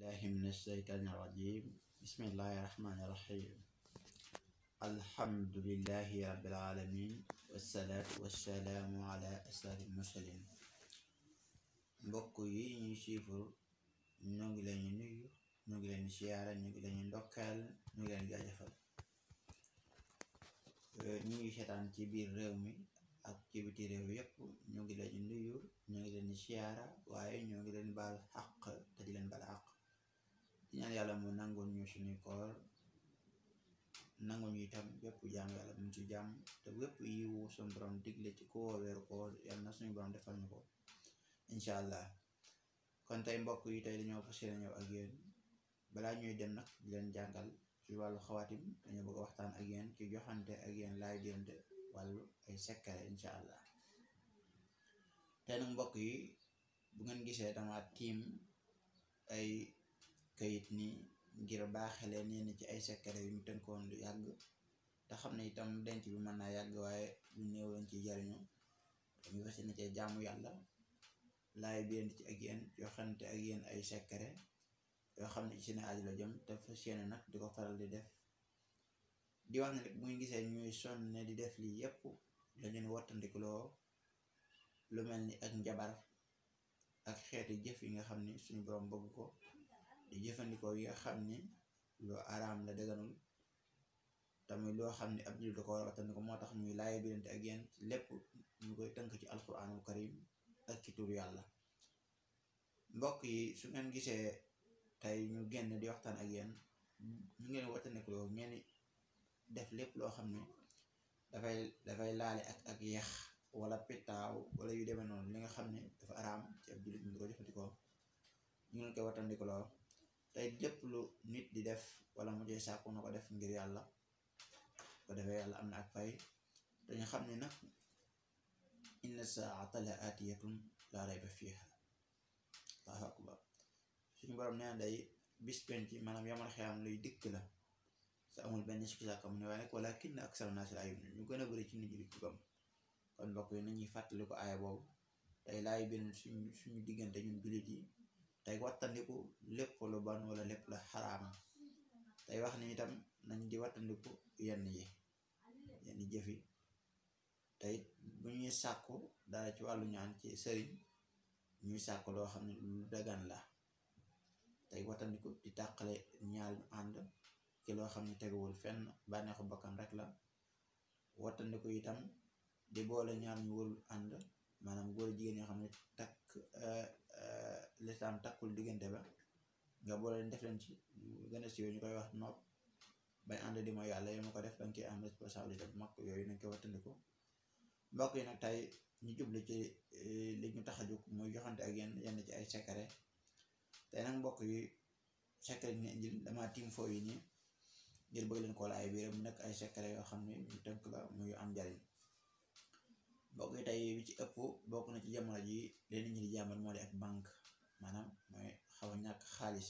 بالله من الشيطان الرجيم بسم الله الرحمن الرحيم الحمد لله رب العالمين والصلاة والسلام على أشرف المرسلين mbokk yi ñuy siifur ñoo ngi leen di nuyu ñoo ngi leen di siyaara ñoo ngi leen di ndokkeel ñoo ngi leen di jaajëfal ñu ngi seetaan ci biir réew mi ak ci biti réew yépp ñoo ngi leen di nuyu ñoo ngi leen di siyaara waaye ñoo ngi leen baal xaq te di leen baal xaq di ñaan yàlla mu nangul ñu suñuy koor nangul ñu itam bépp jaam yàlla mu ci jàmm te bépp yiwu suñu borom digle ci ko weeru koor yàlla na suñu borom defal ñu ko incha allah. kon tey mbokk yi tey dañoo fas yéene ñëw ak yéen balaa ñuy dem nag di leen jàngal ci wàllu xawaatim dañoo bëgg a waxtaan ak yéen ci joxante ak yéen laay diante wàllu ay sekkare incha allah. tey nag mbokk yi bu ngeen gisee dama tiim ay kayit ni ngir baaxelee nii ni ci ay sekkare yu ñu tënkoon lu yàgg te xam ne itam denc bi mën naa yàgg waaye lu néew lañ ci jariñu dañu fas yéene cee jaamu yàlla laay bind ci ak yéen joxante ak yéen ay sekkare yoo xam ne ci seen aaju la jëm te fas yéene nag di ko faral di def di wax ne rek bu ñu gisee ñuy sonne di def lii yépp dañu ne wattandikuloo lu mel ni ak njabar ak xeeti jëf yi nga xam ni suñu borom bëgg ko di jëfandikoo yi nga xam ni lu araam la dëgganul tamit loo xam ni ab jullit da ko war a wattandiko moo tax ñuy laay birante ak yéen ci lépp ñu koy tënk ci alquranul karim ak ci tur yàlla. mbokk yi su ngeen gisee tey ñu génn di waxtaan ak yéen ñu ngeen wattandikuloo ngeen def lépp loo xam ne dafay laale ak yeex wala pitaaw wala yu demee noonu li nga xam ne dafa araam ci ab jullit ñu di ko jëfandikoo ñu ngeen koy wattandikuloo tey lépp lu nit di def wala mu jee sàkku na ko def ngir yàlla ko defee yàlla am na ak fay dañu xam ne nag inna saa'ata la aatiyatun laa rayba fiiha allahu akbar suñu borom nee na day bis penc maanaam yamal xiyam luy dikk la sa amul benn sikki sàkka mu ne waaye nag walaakinna aksara naasi laa yu'minuun ñu gën a bëri ci nit ñi di ko gëm kon mbokk yi nañuy fàttali ko aaya boobu tey laay benn suñu diggante ñun jullit yi tey wattandiku lépp lu ban wala lépp la xaraam tey wax ni itam nañ di wattandiku yenn jëfi tey bu ñuy sàkku dara ci wàllu ñaan ci sëriñ ñuy sàkku loo xam ne lu dagan la tey wattandiku di tàqale ñaar ñu ànd ci loo xam ne teguwul fenn bànneexu bakkan rek la wattandiku itam di boole ñaar ñu warul ànd maanaam góor jigéen yoo xam ne takk lislaam takkul diggante ba nga boole leen def leen ci gën a siiw ñu koy wax nopp bañ ànd di mooy yàlla yéen ma ko def danga ciy am responsabilité bu mag yooyu nañ koy wattandiku. mbokk yi nag tey ñu jublu ci li ñu tax a jóg muy joxante ak yenn ci ay secret tey nag mbokk yi secret ni indil dama tiim foo yi nii ngir bëgg leen ko laay biir mu nekk ay secret yoo xam ne ñu tënk la muy am njariñ. mbokk yi tey bi ci ëpp bokk na ci jamono ji leen ñi di jàmbat moo di ak banque maanaam mooy xaw a ñàkk xaalis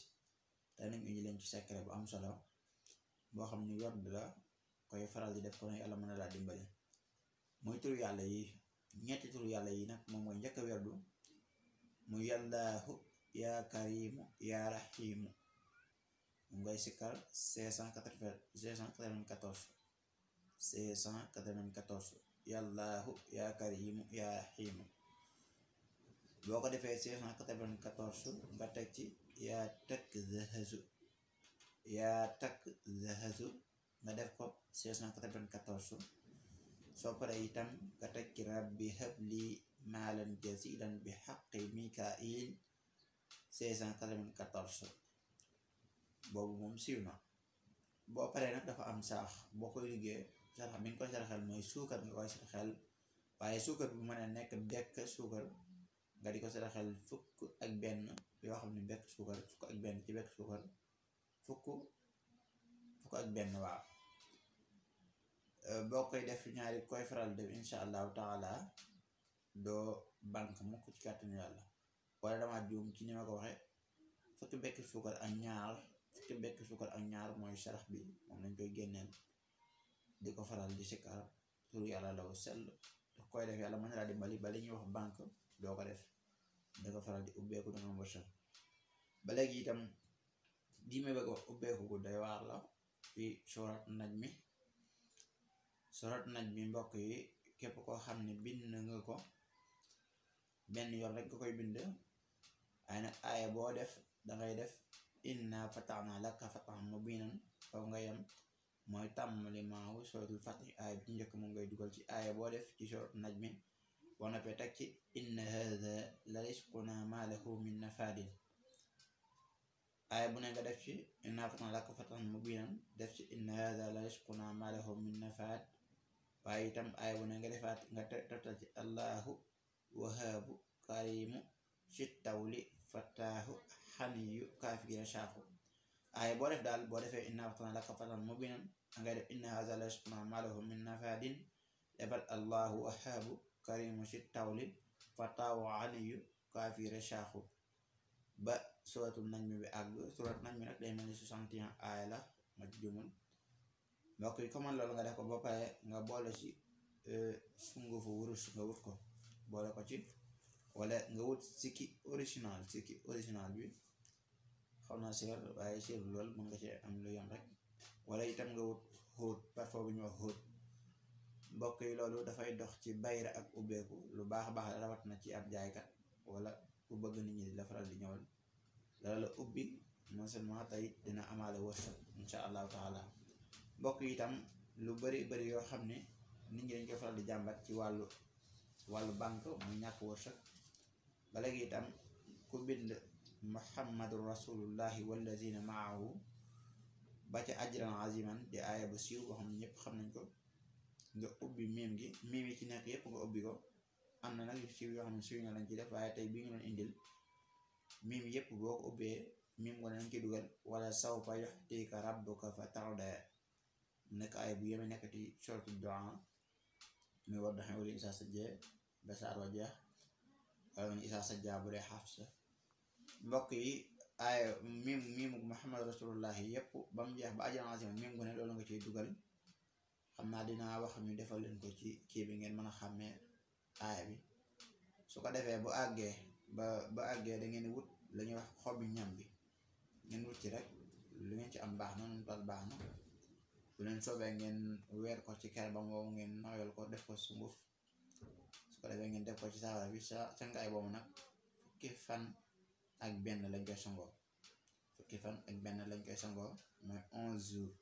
tey nag indi leen ci secret bu am solo boo xam ni yor la koy faral di def ko ne yàlla mën na laa dimbali mooy turu yàlla yi ñetti turu yàlla yi nag moom mooy njëkk a werdu mu yàllaahu yaa karimu yaa rahimu mu ngay sikkar 694 yàllaahu yaa karimu yaa rahimu boo ko defee 694 nga teg ci yaa takk zahazu nga def ko 694 soo paree itam nga teg ci rabbi habli maalan jazilan bi haqqi mikail 694 boobu moom siiw na. boo paree nag dafa am saax boo koy liggéey sarax bi nga koy saraxel mooy suukar nga koy saraxel waaye suukar bi mën a nekk bekk suukar nga di ko saraxel fukk ak benn yoo xam ne bekk suukar fukk ak benn ci bekk suukar fukk ak benn waaw. boo koy def ñaari koy faral def insha allahu taala doo banque mukk ci kàttanu yàlla wala dama juum ci ni ma ko waxe fukki bekk suukar ak ñaar mooy sarax bi moom lañ koy génneel di ko faral di sikkar turu yàlla law sell daf koy def yàlla mën na laa dimbali ba li ñuy wax banque doo ko def da ko faral di ubbeeku da nga wërsëg ba léegi itam diime bëgg wax ubbeeku gu doy waar la ci surat najmi. surat najmi mbokk yi képp koo xam ne bind nga ko benn yoon rek nga koy bind, ay nag aaya boo def dangay def inna fatahna laka fathan mubinan foofu nga yem, mooy tàmmali maawu suratul fatih aaya bi ci njëkk moom ngay dugal ci aaya boo def ci surat najmi. boo noppee teg ci inna hadha la rizquna ma lahu min nafadin, aaya bu ne nga def ci inna fatahna laka fathan mubinan def ci inna hadha la rizquna ma lahu min nafad. waaye itam aaya bu ne nga defaat nga toftal ci allahu wahaabu karimu sittawli fataahu xaniyu kaafira shaaku. aaya boo def daal boo defee inna fatahna laka fathan mubinan ngay def inna hadha la rizquna ma lahu min nafadin, defal allahu wahaabu karimu sittawli fataahu xaniyu kaafira shaaku ba suratul najmi bi àgg. surat najmi nag day mel ni 61 aaya la ma jumul. mbokk yi comme loolu nga def ko ba pare nga boole ci sungufu wurus nga wut ko boole ko ci, wala nga wut sikki original bi xaw naa seer waaye seerul lool mën nga ci am lu yam rek, wala itam nga wut xóot parfum bu ñu wax xóot. mbokk yi loolu dafay dox ci bayra ak ubbeeku lu baax a baax la, rawat na ci ab jaaykat wala ku bëgg nit ñi di la faral di ñëwal dala la ubbi non seulement tey dina amaale wërsëg insha allahu taala. mbokk yi itam lu bari yoo xam ne nit ñi dañ koy faral di jàmbat ci wàllu banque muy ñàkk wërsëg. ba léegi itam ku bind muhammadun rasulullahi wallazina maahu ba ca ajran aziman di aaya bu siiw boo xam ne ñëpp xam nañ ko, nga ubbi miim gi, miim yi ci nekk yëpp nga ubbi ko. am na nag yu siiw yoo xam ne siiw na lañ ci def, waaye tey bii ñu doon indil miim yëpp boo ko ubbee miim nga nañ ci dugal wala sawfa yuxtika rabbuka fa tarda, nekk ay bu yeme nekk ci sortu du'a muy war daxe wala isa sajjee ba saar wa jeex, wala nga isa sajjaa bu dee Xafsa. mbokk yi aaya miimu Muhammad rasulullah yépp ba mu jeex ba ajran azima miim gu ne loolu nga ciy dugal. xam naa dinaa wax ñu defal leen ko ci kii bi ngeen mën a xàmmee aaya bi. su ko defee bu àggee ba àggee da ngeen wut la ñuy wax xobi ñam bi, ngeen wut ci rek lu ngeen ci am baax na nu tal baax na. bu leen soobee ngeen weer ko ci kër ba mu ngeen nooyal ko def ko sunguf, su ko defee ngeen def ko ci saafara bi sa ngaay boobu nag fukki fan ak benn lañ koy sangoo. mooy 11 jours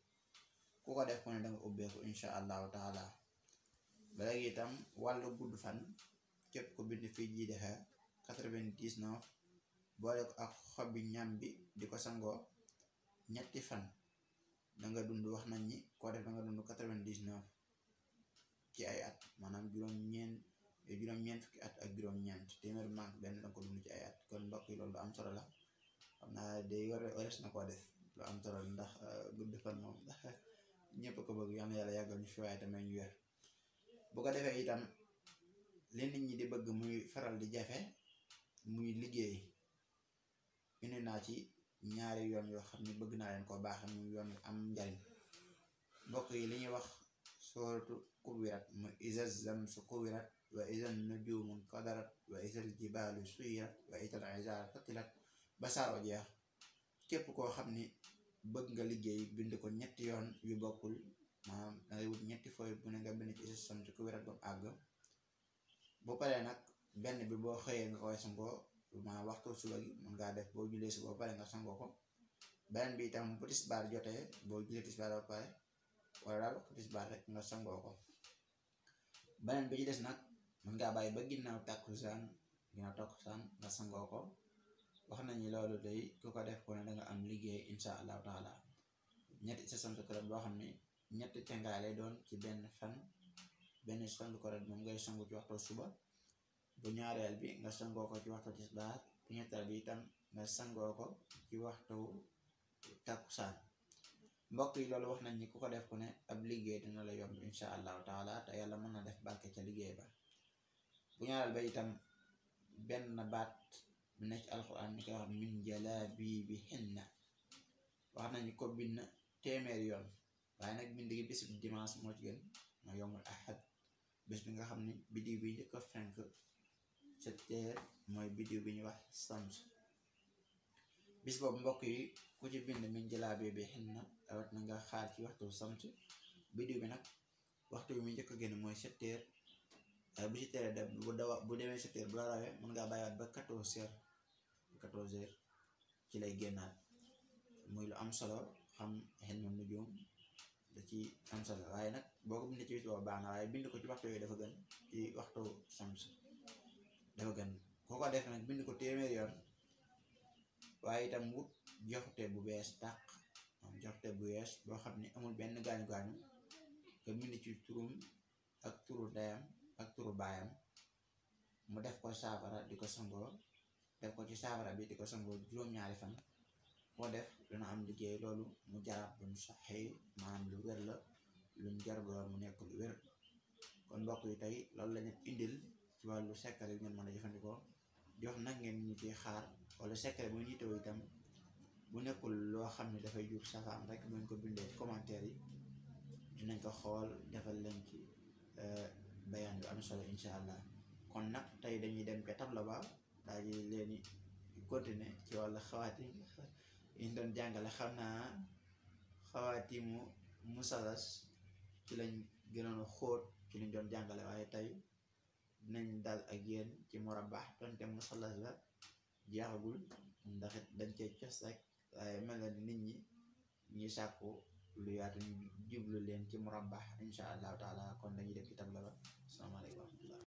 ku ko def ko ne danga ubbeeku insha allahu taala. ba léegi itam wàllu gudd fan képp ko bind fii jii dexe 99 boole ko ak xobi ñam bi di ko sangoo ñetti fan danga dund. wax nañ ni koo def danga dund 99 ci ay at, maanaam juróom-ñeent fukki at ak juróom-ñeent téeméer manque benn danga ko dund ci ay at. kon mbokk yi loolu lu am solo la, xam naa day ores na koo def lu am solo la ndax gudd fan moom ndax ñëpp ko bëgg. yal na yàlla yàggal ñu fi waaye tamit ñu wér. bu ko defee itam li nit ñi di bëgg muy faral di jafe muy liggéey, indi naa ci ñaari yoon yoo xam ne bëgg naa leen ko baax muy yoon am njariñ. mbokk yi li ñuy wax sooratu kuwirat muy iza zamsu kuwirat wa iza nujumu kadarat wa iza jibalu suyirat wa iza izaaru fatilat ba saaro jeex. képp koo xam ni bëgg nga liggéey bind ko ñetti yoon yu bokkul, maanaam dangay wut ñetti fooy bu ne nga bind ci iza zamsu kuwirat ba mu àgg. bu paree nag benn bi boo xëyee nga koy sangoo, maanaam waxtu suba gi mën ngaa def boo julee suba ba pare nga sangoo ko. beneen bi itam bu tisbaar jotee boo julee tisbaar ba pare wala daal waxtu tisbaar rek nga sangoo ko. beneen bi ci des nag mën ngaa bàyyi ba ginnaaw takkusaan nga sangoo ko. wax nañu loolu day ku ko def ko ne danga am liggéey insha allahu taala. ñetti sa sant ko boo xam ne ñetti tengaay lay doon ci benn fan. benn sant ko moom ngay sangu ci waxtu suba, bu ñaareel bi nga sangoo ko ci waxtu tisbaar, bu ñetteel bi itam nga sangoo ko ci waxtu takkusaan. mbokk yi loolu wax nañ ni ku ko def ku ne ab liggéey dina la yomb insha allahu taala, te yàlla mën na def barke ca liggéey ba. bu ñaareel ba itam benn baat bu nekk ci alxuraan ni koy wax min jalaabiibihinna, wax nañ ni ko bind téeméeri yoon, waaye nag bind gi bis bi dimanche moo ci gën, ma yomul ahad bés bi nga xam ni biddiw bi njëkk a fenk 7 heures mooy biddiw bi ñuy wax sams. bis boobu mbokk yi ku ci bind min jëlaabe bi xinna rawat na nga xaar ci waxtu samt biddiw bi nag waxtu bi muy njëkk a génn mooy 7 heures waaye bu ci teree dem bu demee 7 heures bu la rawee mën ngaa bàyyiwaat ba 14 heures ci lay génnaat muy lu am solo xam xel ma nujum da ci am solo waaye nag boo ko bindee ci bis boobu baax na waaye bind ko ci waxtu yooyu dafa gën ci waxtu sams dafa gën koo ko def nag bind ko téeméer yoon waaye itam wut joxte bu bees tàq moom joxte bu bees boo xam ne amul benn gaañu-gaañu nga bind ci turum ak turu ndeyam ak turu baayam mu def ko saafara di ko sangoo def ko ci saafara bi di ko sangoo juróom-ñaari fan foo def dana am liggéey loolu mu jaraat buñ saxee maanaam lu wér la luñ jarabloon mu nekk lu wér kon mbokk yi tey loolu lañu indil ci wàllu secret yi ngeen mën a jëfandikoo di wax nag ngeen ñu ciy xaar wala secret bu ñu yitewoo itam bu nekkul loo xam ne dafay jur safaan rek buñ ko bindee ci commentaire yi dinañ ko xool defal leen ci bayaan yu am solo incha allah kon nag tey dañuy dem ca tabla ba daal di leen continuer ci wàllu xawaati yi ñu doon jàngale xam naa xawaatimu musalas ci lañ gënoon a xóot ci liñ doon jàngale waaye tey dinañ dal ak yéen ci murabbah donte musalas la jeexagul ndax dañ cee cos rek waaye mel na nit ñi ñuy sàkku lu yaatu ñu jublu leen ci murabbah insha allahu taala kon dañuy dem ci tabla ba asalaamaaleykum wa rahmatullah